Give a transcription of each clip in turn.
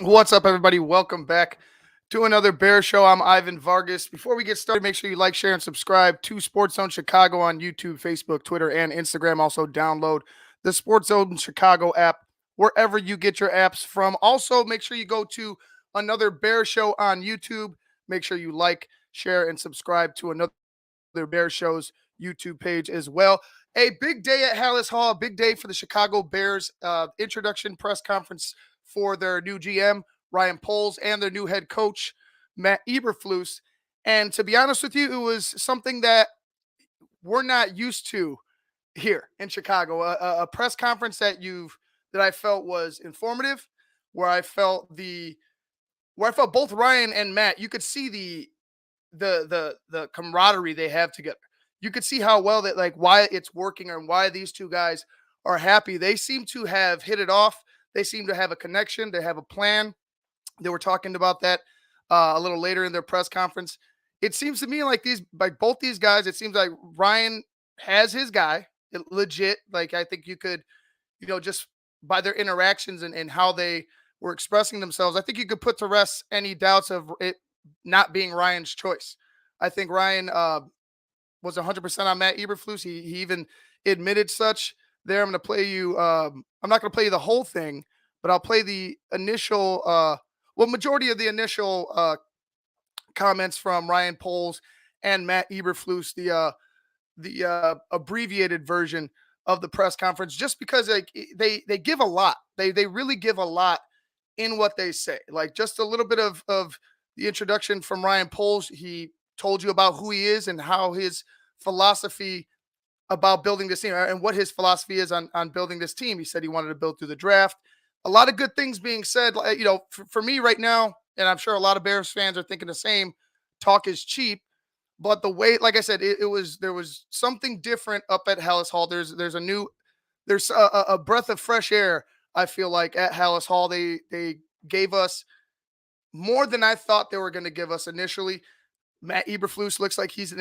What's up, everybody? Welcome back to another Bear Show. I'm Ivan Vargas. Before we get started, make sure you like, share, and subscribe to Sports Zone Chicago on YouTube, Facebook, Twitter, and Instagram. Also, download the Sports Zone Chicago app wherever you get your apps from. Also, make sure you go to another Bear Show on YouTube. Make sure you like, share, and subscribe to another Bear Show's YouTube page as well. A big day at Hallis Hall, a big day for the Chicago Bears introduction press conference for their new GM, Ryan Poles, and their new head coach, Matt Eberflus. And to be honest with you, it was something that we're not used to here in Chicago. A press conference that I felt was informative, where I felt both Ryan and Matt. You could see the camaraderie they have together. You could see how well that like why it's working and why these two guys are happy. They seem to have hit it off. They seem to have a connection. They have a plan. They were talking about that a little later in their press conference. It seems to me like both these guys. It seems like Ryan has his guy legit. Like I think you could, just by their interactions and how they were expressing themselves, I think you could put to rest any doubts of it not being Ryan's choice. I think Ryan was 100% on Matt Eberflus. He even admitted such. There, I'm going to play you. I'm not going to play you the whole thing, but I'll play the initial, majority of the initial comments from Ryan Poles and Matt Eberflus, the abbreviated version of the press conference, just because like they give a lot. They really give a lot in what they say. Like just a little bit of the introduction from Ryan Poles. He told you about who he is and how his philosophy about building this team and what his philosophy is on building this team. He said he wanted to build through the draft. A lot of good things being said. For me right now, and I'm sure a lot of Bears fans are thinking the same, talk is cheap. But the way, like I said, there was something different up at Hallis Hall. There's a breath of fresh air. I feel like at Hallis Hall they gave us more than I thought they were going to give us initially. Matt Eberflus looks like he's an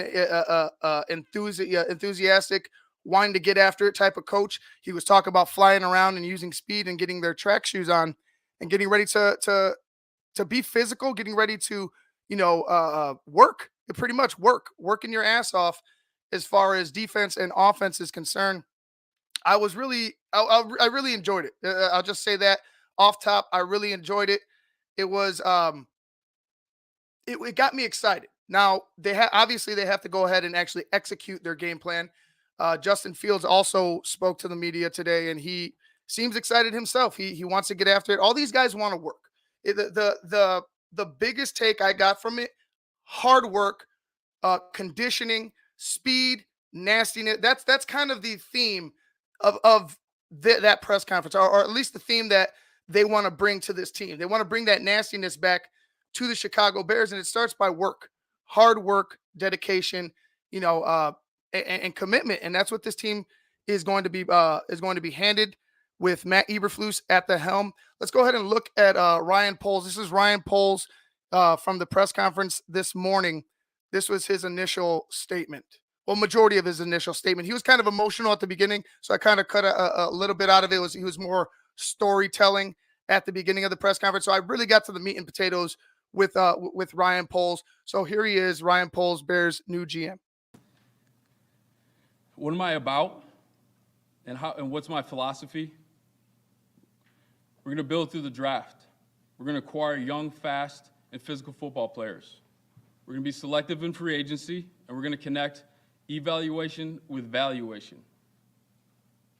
enthusiastic, wanting to get after it type of coach. He was talking about flying around and using speed and getting their track shoes on and getting ready to be physical, getting ready to work, pretty much working your ass off as far as defense and offense is concerned. I really enjoyed it. I'll just say that off top, I really enjoyed it. It was it got me excited. Now obviously they have to go ahead and actually execute their game plan. Justin Fields also spoke to the media today, and he seems excited himself. He wants to get after it. All these guys want to work. The biggest take I got from it: hard work, conditioning, speed, nastiness. That's kind of the theme of that press conference, or at least the theme that they want to bring to this team. They want to bring that nastiness back to the Chicago Bears, and it starts by work, hard work, dedication, and commitment. And that's what this team is going to be handed with Matt Eberflus at the helm. Let's go ahead and look at Ryan Poles. This is Ryan Poles from the press conference this morning. This was his initial statement. Well, majority of his initial statement. He was kind of emotional at the beginning, so I kind of cut a little bit out of it. He was more storytelling at the beginning of the press conference. So I really got to the meat and potatoes with Ryan Poles. So here he is, Ryan Poles, Bears new GM. What am I about, and what's my philosophy? We're going to build through the draft. We're going to acquire young, fast, and physical football players. We're going to be selective in free agency, and we're going to connect evaluation with valuation.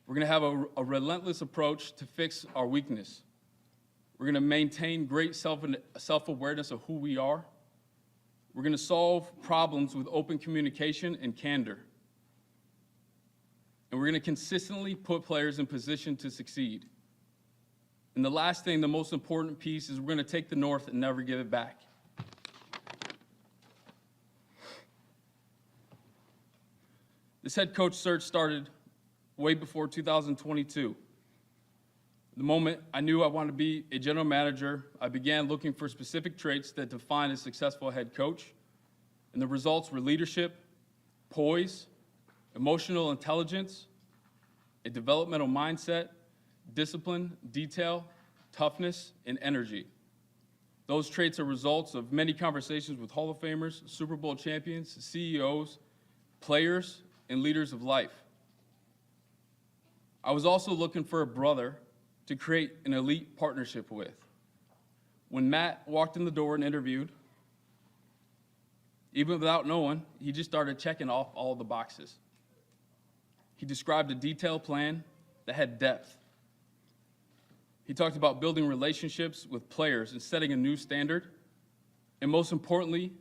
We're going to have a relentless approach to fix our weakness. We're going to maintain great self-awareness of who we are. We're going to solve problems with open communication and candor. And we're going to consistently put players in position to succeed. And the last thing, the most important piece, is we're going to take the North and never give it back. This head coach search started way before 2022. The moment I knew I wanted to be a general manager, I began looking for specific traits that define a successful head coach. And the results were leadership, poise, emotional intelligence, a developmental mindset, discipline, detail, toughness, and energy. Those traits are results of many conversations with Hall of Famers, Super Bowl champions, CEOs, players, and leaders of life. I was also looking for a brother to create an elite partnership with. When Matt walked in the door and interviewed, even without knowing, he just started checking off all the boxes. He described a detailed plan that had depth. He talked about building relationships with players and setting a new standard. And most importantly,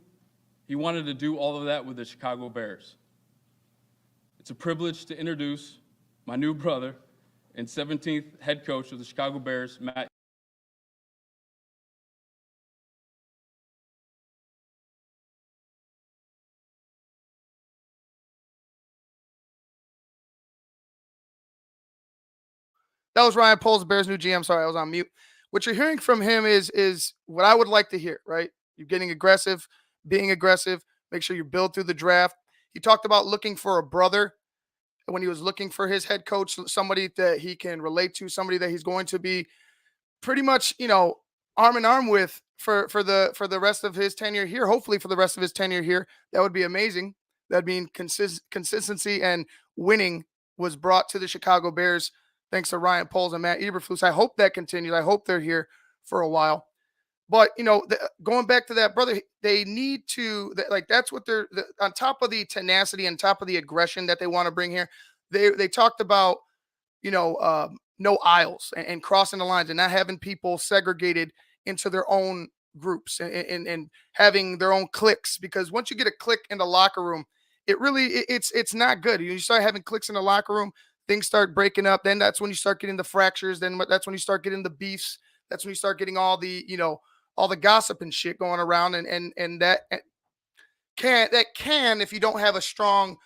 he wanted to do all of that with the Chicago Bears. It's a privilege to introduce my new brother and 17th head coach of the Chicago Bears, Matt. That was Ryan Poles, Bears new GM. Sorry, I was on mute. What you're hearing from him is what I would like to hear, right? You're getting aggressive, being aggressive. Make sure you build through the draft. He talked about looking for a brother when he was looking for his head coach, somebody that he can relate to, somebody that he's going to be pretty much, arm in arm with for the rest of his tenure here. Hopefully, for the rest of his tenure here, that would be amazing. That'd mean consistency and winning was brought to the Chicago Bears thanks to Ryan Poles and Matt Eberflus. I hope that continues. I hope they're here for a while. But going back to that, brother, they need to that's what they're on top of the tenacity, on top of the aggression that they want to bring here. They talked about no aisles and crossing the lines and not having people segregated into their own groups and having their own cliques. Because once you get a clique in the locker room, it's not good. You start having cliques in the locker room, things start breaking up. Then that's when you start getting the fractures. Then that's when you start getting the beefs. That's when you start getting all the all the gossip and shit going around, and that can, if you don't have a strong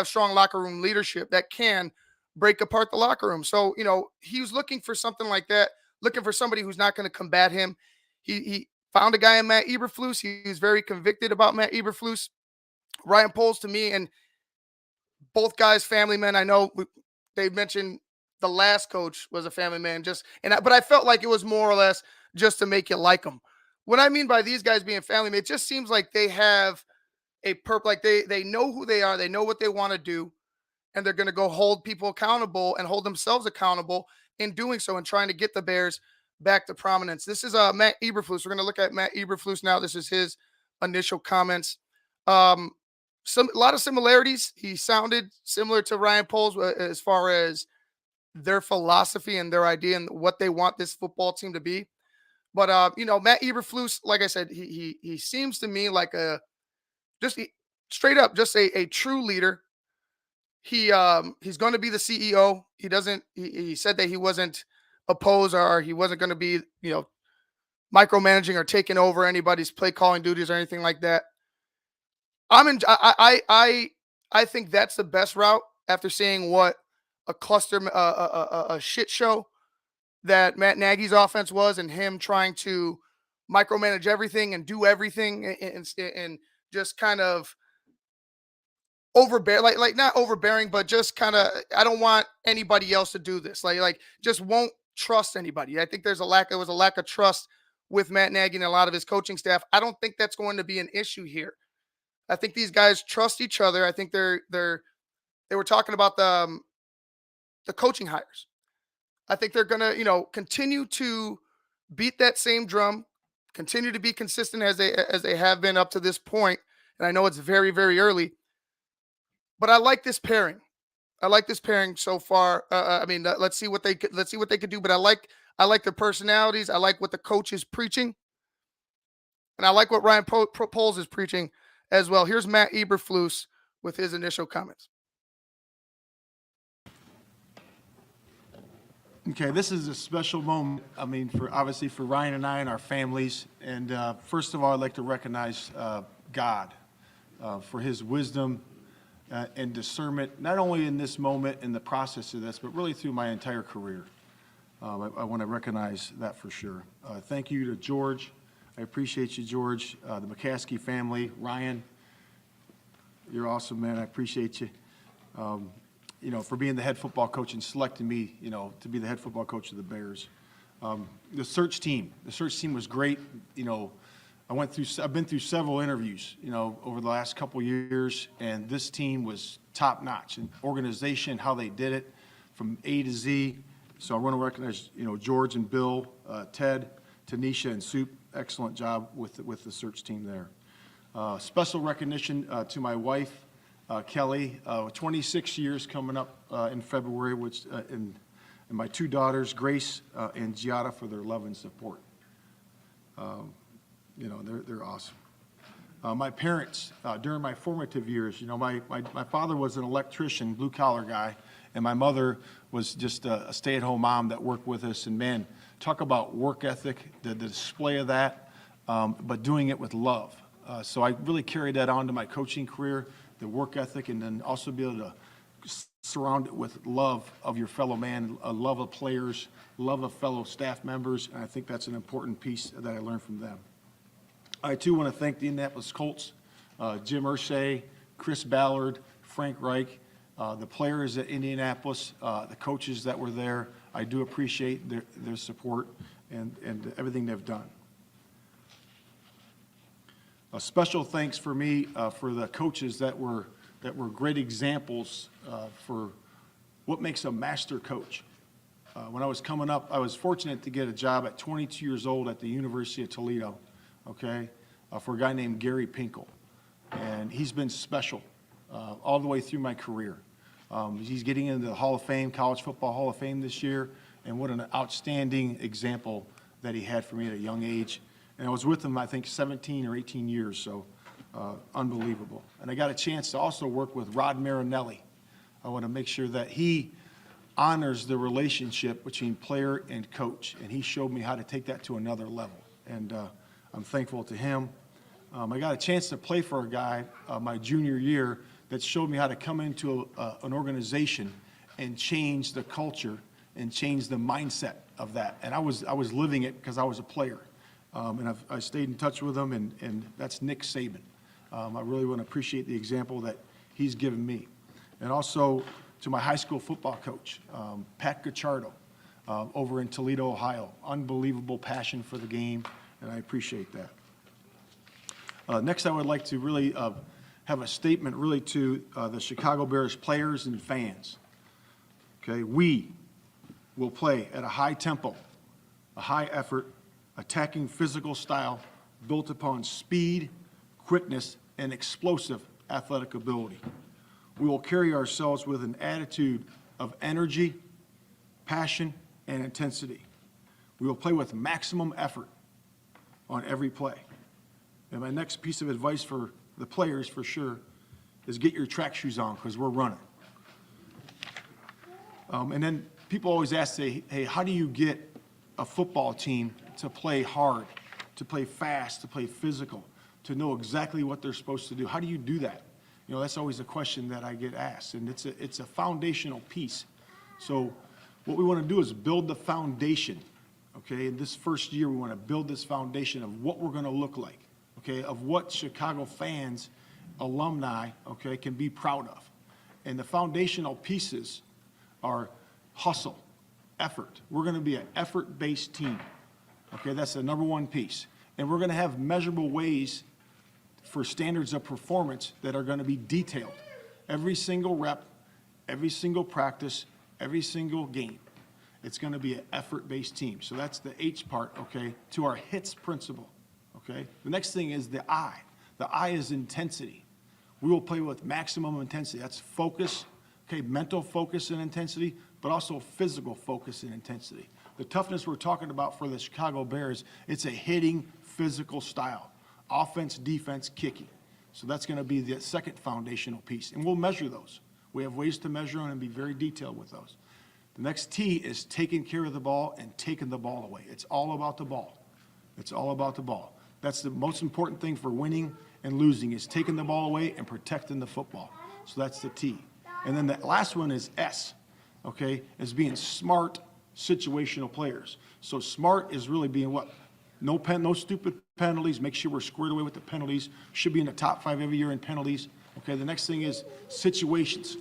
strong locker room leadership, that can break apart the locker room. So he was looking for something like that, looking for somebody who's not going to combat him. He found a guy in Matt Eberflus. He's very convicted about Matt Eberflus. Ryan Poles, to me, and both guys family men. I know they mentioned the last coach was a family man, but I felt like it was more or less just to make you like them. What I mean by these guys being family men, it just seems like they have a like they know who they are, they know what they want to do, and they're going to go hold people accountable and hold themselves accountable in doing so and trying to get the Bears back to prominence. This is Matt Eberflus. We're going to look at Matt Eberflus now. This is his initial comments. A lot of similarities. He sounded similar to Ryan Poles as far as their philosophy and their idea and what they want this football team to be. But Matt Eberflus, like I said, he seems to me like straight up just a true leader. He's going to be the CEO. He said that he wasn't opposed or he wasn't going to be micromanaging or taking over anybody's play calling duties or anything like that. I think that's the best route after seeing what a cluster a shit show that Matt Nagy's offense was, and him trying to micromanage everything and do everything and just kind of overbear, like not overbearing, but just kind of, I don't want anybody else to do this. Like just won't trust anybody. I think there was a lack of trust with Matt Nagy and a lot of his coaching staff. I don't think that's going to be an issue here. I think these guys trust each other. I think they were talking about the coaching hires. I think they're going to, continue to beat that same drum, continue to be consistent as they have been up to this point. And I know it's very, very early, but I like this pairing. I like this pairing so far. Let's see what they could do. But I like their personalities. I like what the coach is preaching, and I like what Ryan Poles is preaching as well. Here's Matt Eberflus with his initial comments. Okay, this is a special moment. Obviously for Ryan and I and our families. And first of all, I'd like to recognize God for His wisdom and discernment, not only in this moment in the process of this, but really through my entire career. I want to recognize that for sure. Thank you to George. I appreciate you, George. The McCaskey family, Ryan, you're awesome, man. I appreciate you. For being the head football coach and selecting me, to be the head football coach of the Bears. The search team was great. You know, I've been through several interviews, you know, over the last couple years, and this team was top notch in organization, how they did it from A to Z. So I want to recognize, you know, George and Bill, Ted, Tanisha, and Soup. Excellent job with the search team there. Special recognition to my wife, Kelly, 26 years coming up in February, and my two daughters, Grace and Giada, for their love and support. You know, they're awesome. My parents, during my formative years, you know, my father was an electrician, blue-collar guy, and my mother was just a stay-at-home mom that worked with us. And, man, talk about work ethic, the display of that, but doing it with love. So I really carried that on to my coaching career, the work ethic, and then also be able to surround it with love of your fellow man, a love of players, love of fellow staff members, and I think that's an important piece that I learned from them. I, too, want to thank the Indianapolis Colts, Jim Irsay, Chris Ballard, Frank Reich, the players at Indianapolis, the coaches that were there. I do appreciate their support and everything they've done. A special thanks for me for the coaches that were great examples for what makes a master coach. When I was coming up, I was fortunate to get a job at 22 years old at the University of Toledo, okay, for a guy named Gary Pinkel. And he's been special all the way through my career. He's getting into the Hall of Fame, College Football Hall of Fame this year, and what an outstanding example that he had for me at a young age. And I was with him, I think, 17 or 18 years, so unbelievable. And I got a chance to also work with Rod Marinelli. I want to make sure that he honors the relationship between player and coach, and he showed me how to take that to another level. And I'm thankful to him. I got a chance to play for a guy my junior year that showed me how to come into an organization and change the culture and change the mindset of that. And I was living it because I was a player. And I stayed in touch with him, and that's Nick Saban. I really want to appreciate the example that he's given me. And also to my high school football coach, Pat Gacciardo, over in Toledo, Ohio. Unbelievable passion for the game, and I appreciate that. Next, I would like to really have a statement really to the Chicago Bears players and fans. Okay, we will play at a high tempo, a high effort, attacking physical style built upon speed, quickness, and explosive athletic ability. We will carry ourselves with an attitude of energy, passion, and intensity. We will play with maximum effort on every play. And my next piece of advice for the players, for sure, is get your track shoes on because we're running. And then people always ask, say, hey, how do you get a football team to play hard, to play fast, to play physical, to know exactly what they're supposed to do? How do you do that? You know, that's always a question that I get asked, and it's a foundational piece. So what we want to do is build the foundation, okay? In this first year, we want to build this foundation of what we're going to look like, okay, of what Chicago fans, alumni, okay, can be proud of. And the foundational pieces are hustle, effort. We're going to be an effort-based team, okay? That's the number one piece. And we're going to have measurable ways for standards of performance that are going to be detailed. Every single rep, every single practice, every single game. It's going to be an effort-based team. So that's the H part, okay, to our HITS principle, okay? The next thing is the I. The I is intensity. We will play with maximum intensity. That's focus, okay, mental focus and intensity, but also physical focus and intensity. The toughness we're talking about for the Chicago Bears, it's a hitting physical style. Offense, defense, kicking. So that's going to be the second foundational piece. And we'll measure those. We have ways to measure them and be very detailed with those. The next T is taking care of the ball and taking the ball away. It's all about the ball. It's all about the ball. That's the most important thing for winning and losing is taking the ball away and protecting the football. So that's the T. And then the last one is S, okay, is being smart situational players. So smart is really being what? No stupid penalties. Make sure we're squared away with the penalties. Should be in the top 5 every year in penalties. Okay, the next thing is situations.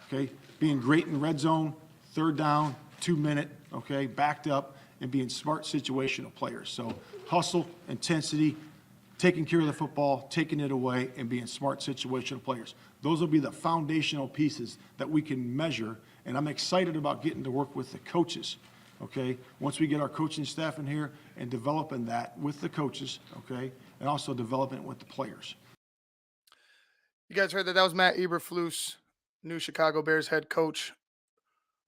Okay, being great in red zone, third down, 2 minute, okay, backed up, and being smart situational players. So hustle, intensity, taking care of the football, taking it away, and being smart situational players. Those will be the foundational pieces that we can measure, and I'm excited about getting to work with the coaches, okay? Once we get our coaching staff in here and developing that with the coaches, okay, and also developing it with the players. You guys heard that? That was Matt Eberflus, new Chicago Bears head coach,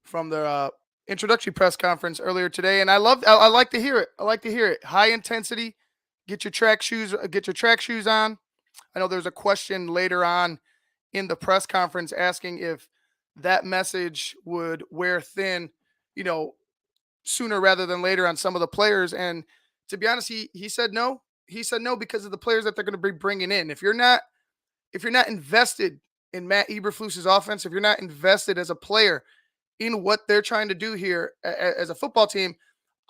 from the introductory press conference earlier today, and I like to hear it. I like to hear it. High intensity. Get your track shoes. Get your track shoes on. I know there's a question later on in the press conference asking if that message would wear thin, sooner rather than later on some of the players. And to be honest, he said no. He said no because of the players that they're going to be bringing in. If you're not invested in Matt Eberflus's offense, if you're not invested as a player in what they're trying to do here as a football team,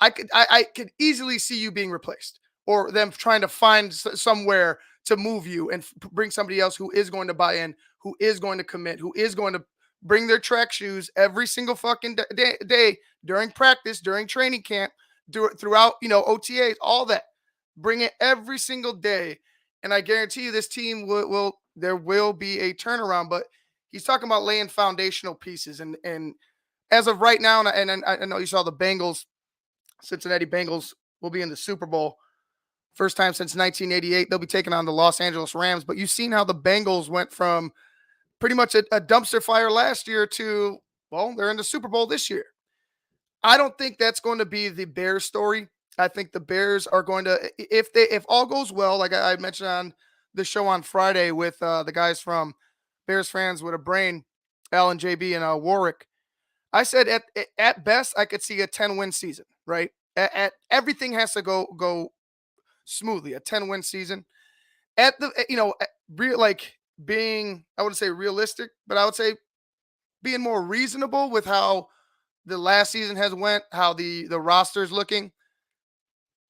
I could easily see you being replaced or them trying to find somewhere to move you and bring somebody else who is going to buy in, who is going to commit, who is going to bring their track shoes every single fucking day during practice, during training camp, throughout, OTAs, all that. Bring it every single day. And I guarantee you this team there will be a turnaround, but he's talking about laying foundational pieces. And as of right now, and I know you saw the Bengals, Cincinnati Bengals will be in the Super Bowl. First time since 1988. They'll be taking on the Los Angeles Rams. But you've seen how the Bengals went from pretty much a dumpster fire last year to, well, they're in the Super Bowl this year. I don't think that's going to be the Bears story. I think the Bears are going to, if all goes well, like I mentioned on the show on Friday with the guys from Bears Fans with a Brain, Alan, JB, and Warwick, I said at best I could see a 10-win season, right? At everything has to go smoothly, a 10-win season. At the being, I wouldn't say realistic, but I would say being more reasonable with how the last season has went, how the roster is looking.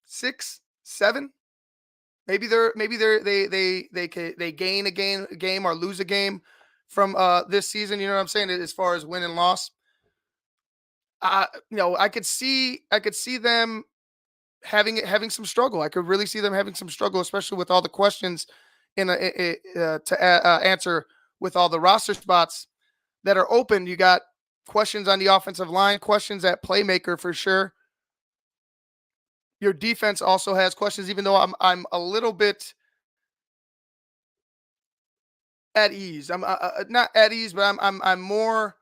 6, 7, maybe they gain a game or lose a game from this season. You know what I'm saying? As far as win and loss, I could see them having some struggle. I could really see them having some struggle, especially with all the questions to answer with all the roster spots that are open. You got questions on the offensive line, questions at playmaker for sure. Your defense also has questions, even though I'm a little bit at ease. I'm not at ease, but I'm more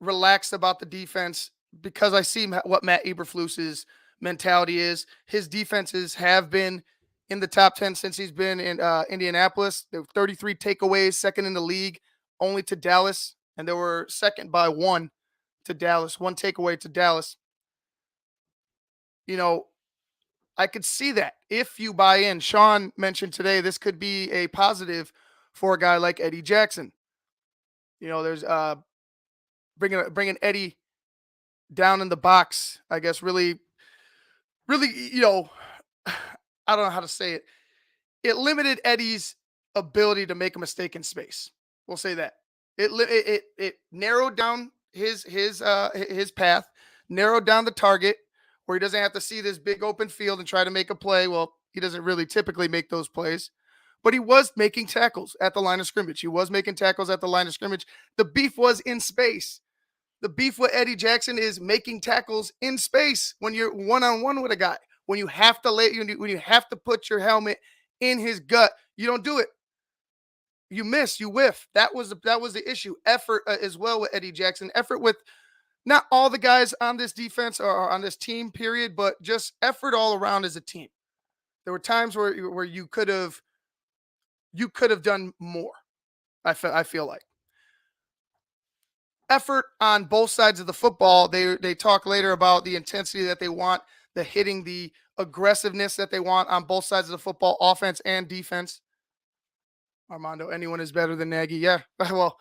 relaxed about the defense because I see what Matt Eberflus's mentality is. His defenses have been in the top 10 since he's been in Indianapolis. There were 33 takeaways, second in the league, only to Dallas, and they were second by one to Dallas, one takeaway to Dallas. I could see that if you buy in. Sean mentioned today this could be a positive for a guy like Eddie Jackson. There's bringing Eddie down in the box, I guess, really, I don't know how to say it. It limited Eddie's ability to make a mistake in space. We'll say that. It narrowed down his path, narrowed down the target where he doesn't have to see this big open field and try to make a play. Well, he doesn't really typically make those plays, but he was making tackles at the line of scrimmage. The beef was in space. The beef with Eddie Jackson is making tackles in space when you're one-on-one with a guy. When you have to when you have to put your helmet in his gut, you don't do it. You miss, you whiff. That was the issue. Effort as well with Eddie Jackson. Effort with not all the guys on this defense or on this team, period, but just effort all around as a team. There were times where you could have done more. I feel like effort on both sides of the football. They talk later about the intensity that they want, the hitting, the aggressiveness that they want on both sides of the football, offense and defense. Armando, anyone is better than Nagy. Yeah, well,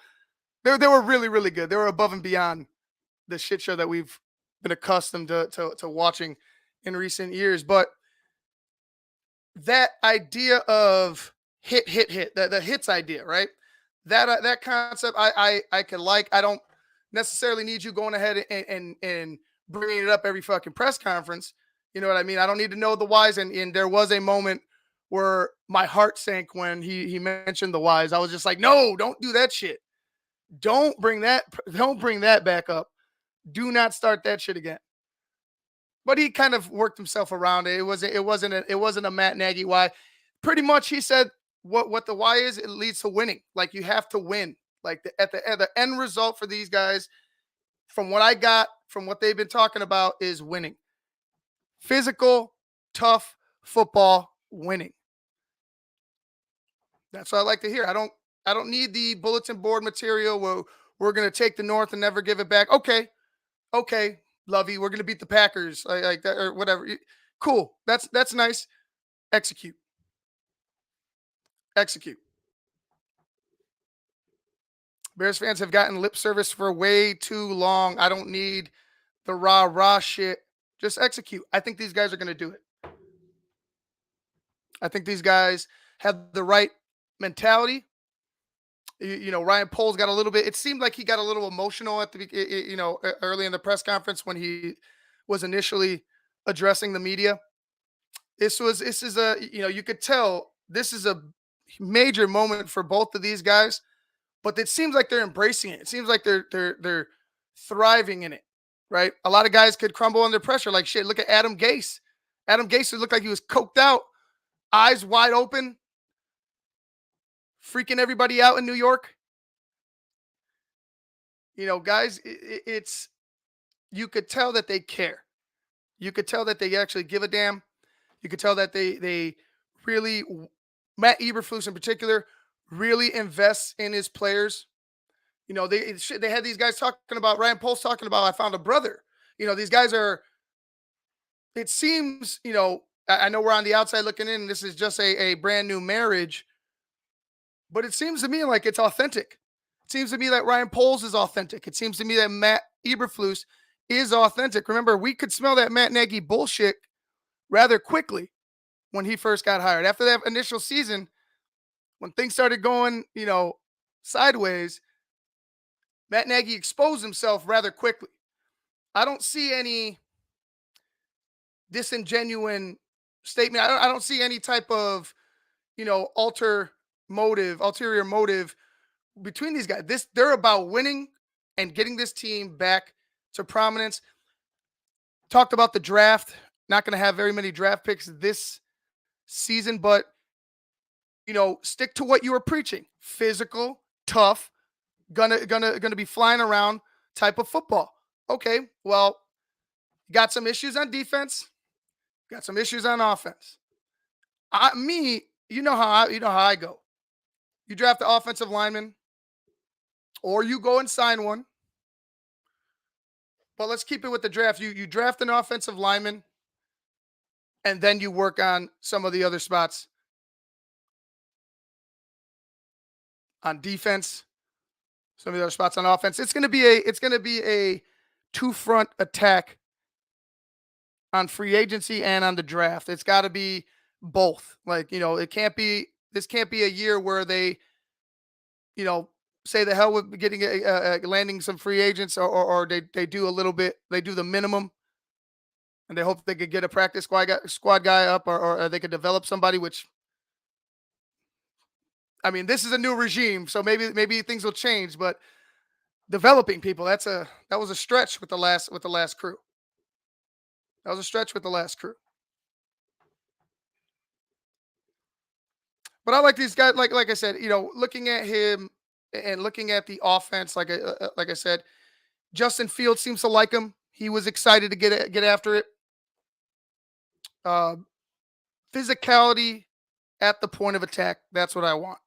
they were really, really good. They were above and beyond the shit show that we've been accustomed to watching in recent years. But that idea of hit, the hits idea, right? That concept, I could like. I don't necessarily need you going ahead and bringing it up every fucking press conference. You know what I mean? I don't need to know the whys. And there was a moment where my heart sank when he mentioned the whys. I was just like, no, don't do that shit. Don't bring that back up. Do not start that shit again. But he kind of worked himself around it. It wasn't a Matt Nagy why. Pretty much he said what the why is, it leads to winning. Like you have to win. Like at the end result for these guys, from what I got, from what they've been talking about, is winning. Physical, tough football, winning. That's what I like to hear. I don't need the bulletin board material where we're gonna take the North and never give it back. Okay, Lovey, we're gonna beat the Packers, like that or whatever. Cool. That's nice. Execute. Execute. Bears fans have gotten lip service for way too long. I don't need the rah rah shit. Just execute. I think these guys are gonna do it. I think these guys have the right mentality. Ryan Poles got a little bit. It seemed like he got a little emotional at early in the press conference when he was initially addressing the media. You could tell this is a major moment for both of these guys, but it seems like they're embracing it. It seems like they're thriving in it, right? A lot of guys could crumble under pressure. Like shit. Look at Adam Gase. Adam Gase looked like he was coked out, eyes wide open, freaking everybody out in New York. Guys, it's you could tell that they care. You could tell that they actually give a damn. You could tell that they really, Matt Eberflus in particular, really invests in his players. They had these guys talking about Ryan Poles talking about I found a brother. These guys are. It seems I know we're on the outside looking in. This is just a brand new marriage, but it seems to me like it's authentic. It seems to me that Ryan Poles is authentic. It seems to me that Matt Eberflus is authentic. Remember, we could smell that Matt Nagy bullshit rather quickly when he first got hired. After that initial season, when things started going, sideways, Matt Nagy exposed himself rather quickly. I don't see any disingenuine statement. I don't see any type of, ulterior motive between these guys. They're about winning and getting this team back to prominence. Talked about the draft. Not going to have very many draft picks this season, but stick to what you were preaching. Physical, tough, gonna be flying around type of football. Okay, well, got some issues on defense, got some issues on offense. You know how I go. You draft the offensive lineman, or you go and sign one. But let's keep it with the draft. You draft an offensive lineman, and then you work on some of the other spots on defense, some of the other spots on offense. It's gonna be a two-front attack on free agency and on the draft. It's got to be both. Like this can't be a year where they say the hell with getting landing some free agents, or they do a little bit, they do the minimum, and they hope they could get a practice squad guy up, or they could develop somebody. Which, I mean, this is a new regime, so maybe things will change. But developing people, that was a stretch with the last crew. That was a stretch with the last crew. But I like these guys. Like I said, looking at him and looking at the offense, like I said, Justin Fields seems to like him. He was excited to get after it. Physicality at the point of attack. That's what I want.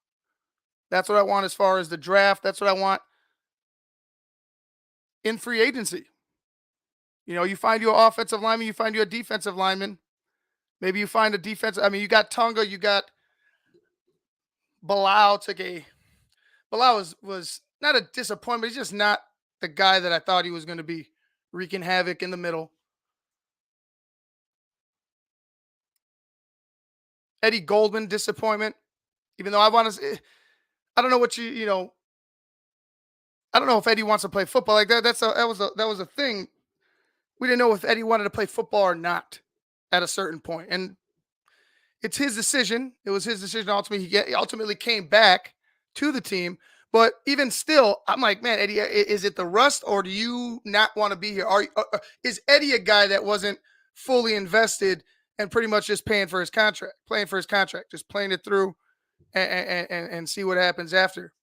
That's what I want as far as the draft. That's what I want in free agency. You find you an offensive lineman, you find you a defensive lineman. Maybe you find a defensive. I mean, you got Tonga, you got Bilal. Bilal was not a disappointment. He's just not the guy that I thought he was going to be, wreaking havoc in the middle. Eddie Goldman, disappointment. Even though I don't know what I don't know if Eddie wants to play football like that. That was a thing We didn't know if Eddie wanted to play football or not at a certain point. And it's his decision. It was his decision. Ultimately, he ultimately came back to the team. But even still, I'm like, man, Eddie, is it the rust, or do you not want to be here? Is Eddie a guy that wasn't fully invested and pretty much just playing for his contract, just playing it through and see what happens after?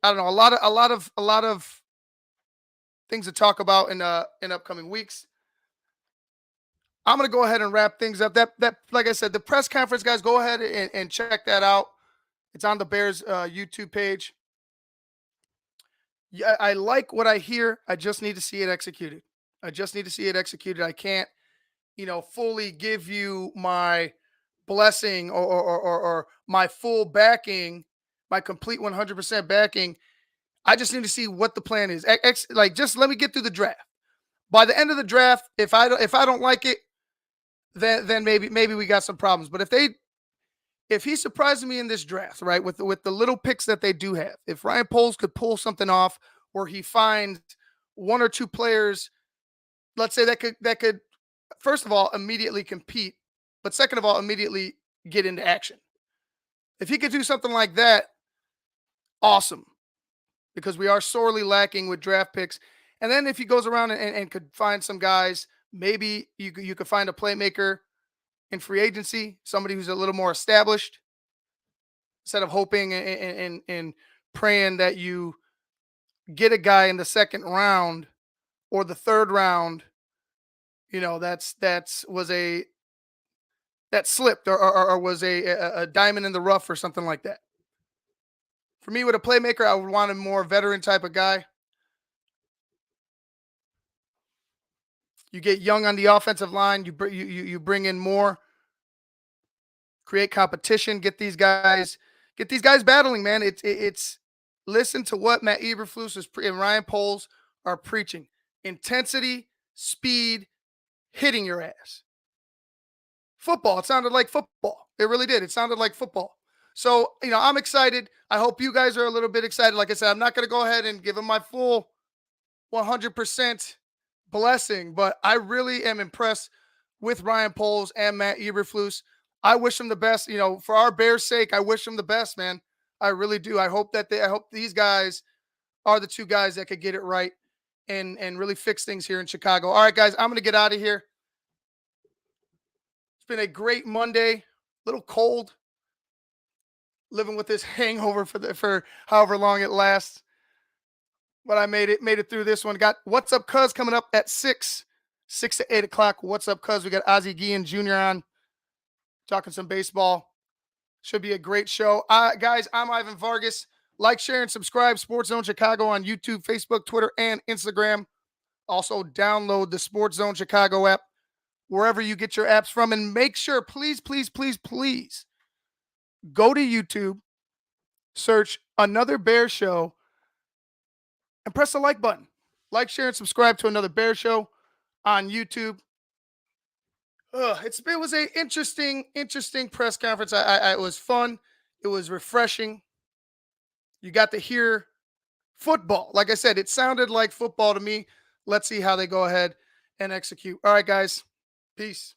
I don't know. A lot of things to talk about in upcoming weeks. I'm gonna go ahead and wrap things up. That like I said, the press conference, guys, go ahead and check that out. It's on the Bears YouTube page. Yeah, I like what I hear. I just need to see it executed. I can't, fully give you my blessing or my full backing, my complete 100% backing. I just need to see what the plan is. Like, just let me get through the draft. By the end of the draft, if I don't like it, then maybe we got some problems. But if he surprises me in this draft, right, with the little picks that they do have, if Ryan Poles could pull something off where he finds one or two players, let's say that could first of all immediately compete, but second of all immediately get into action. If he could do something like that, awesome, because we are sorely lacking with draft picks. And then if he goes around and could find some guys, maybe you could find a playmaker in free agency, somebody who's a little more established, instead of hoping and praying that you get a guy in the second round or the third round, that slipped or was a diamond in the rough or something like that. For me, with a playmaker, I would want a more veteran type of guy. You get young on the offensive line. You bring in more, create competition, get these guys battling, man. It's listen to what Matt Eberflus and Ryan Poles are preaching: intensity, speed, hitting your ass. Football. It sounded like football. It really did. It sounded like football. So, I'm excited. I hope you guys are a little bit excited. Like I said, I'm not going to go ahead and give him my full 100% blessing, but I really am impressed with Ryan Poles and Matt Eberflus. I wish them the best. For our Bears' sake, I wish them the best, man. I really do. I hope these guys are the two guys that could get it right and really fix things here in Chicago. All right, guys, I'm going to get out of here. It's been a great Monday. A little cold. Living with this hangover for however long it lasts. But I made it through this one. Got What's Up Cuz coming up at 6 to 8 o'clock. What's Up Cuz? We got Ozzie Guillen Jr. on, talking some baseball. Should be a great show. Guys, I'm Ivan Vargas. Like, share, and subscribe. Sports Zone Chicago on YouTube, Facebook, Twitter, and Instagram. Also, download the Sports Zone Chicago app wherever you get your apps from. And make sure, please, please, please, please, go to YouTube, search Another Bear Show, and press the like button. Like, share, and subscribe to Another Bear Show on YouTube. It was a interesting press conference. It was fun. It was refreshing. You got to hear football. Like I said, it sounded like football to me. Let's see how they go ahead and execute. All right, guys. Peace.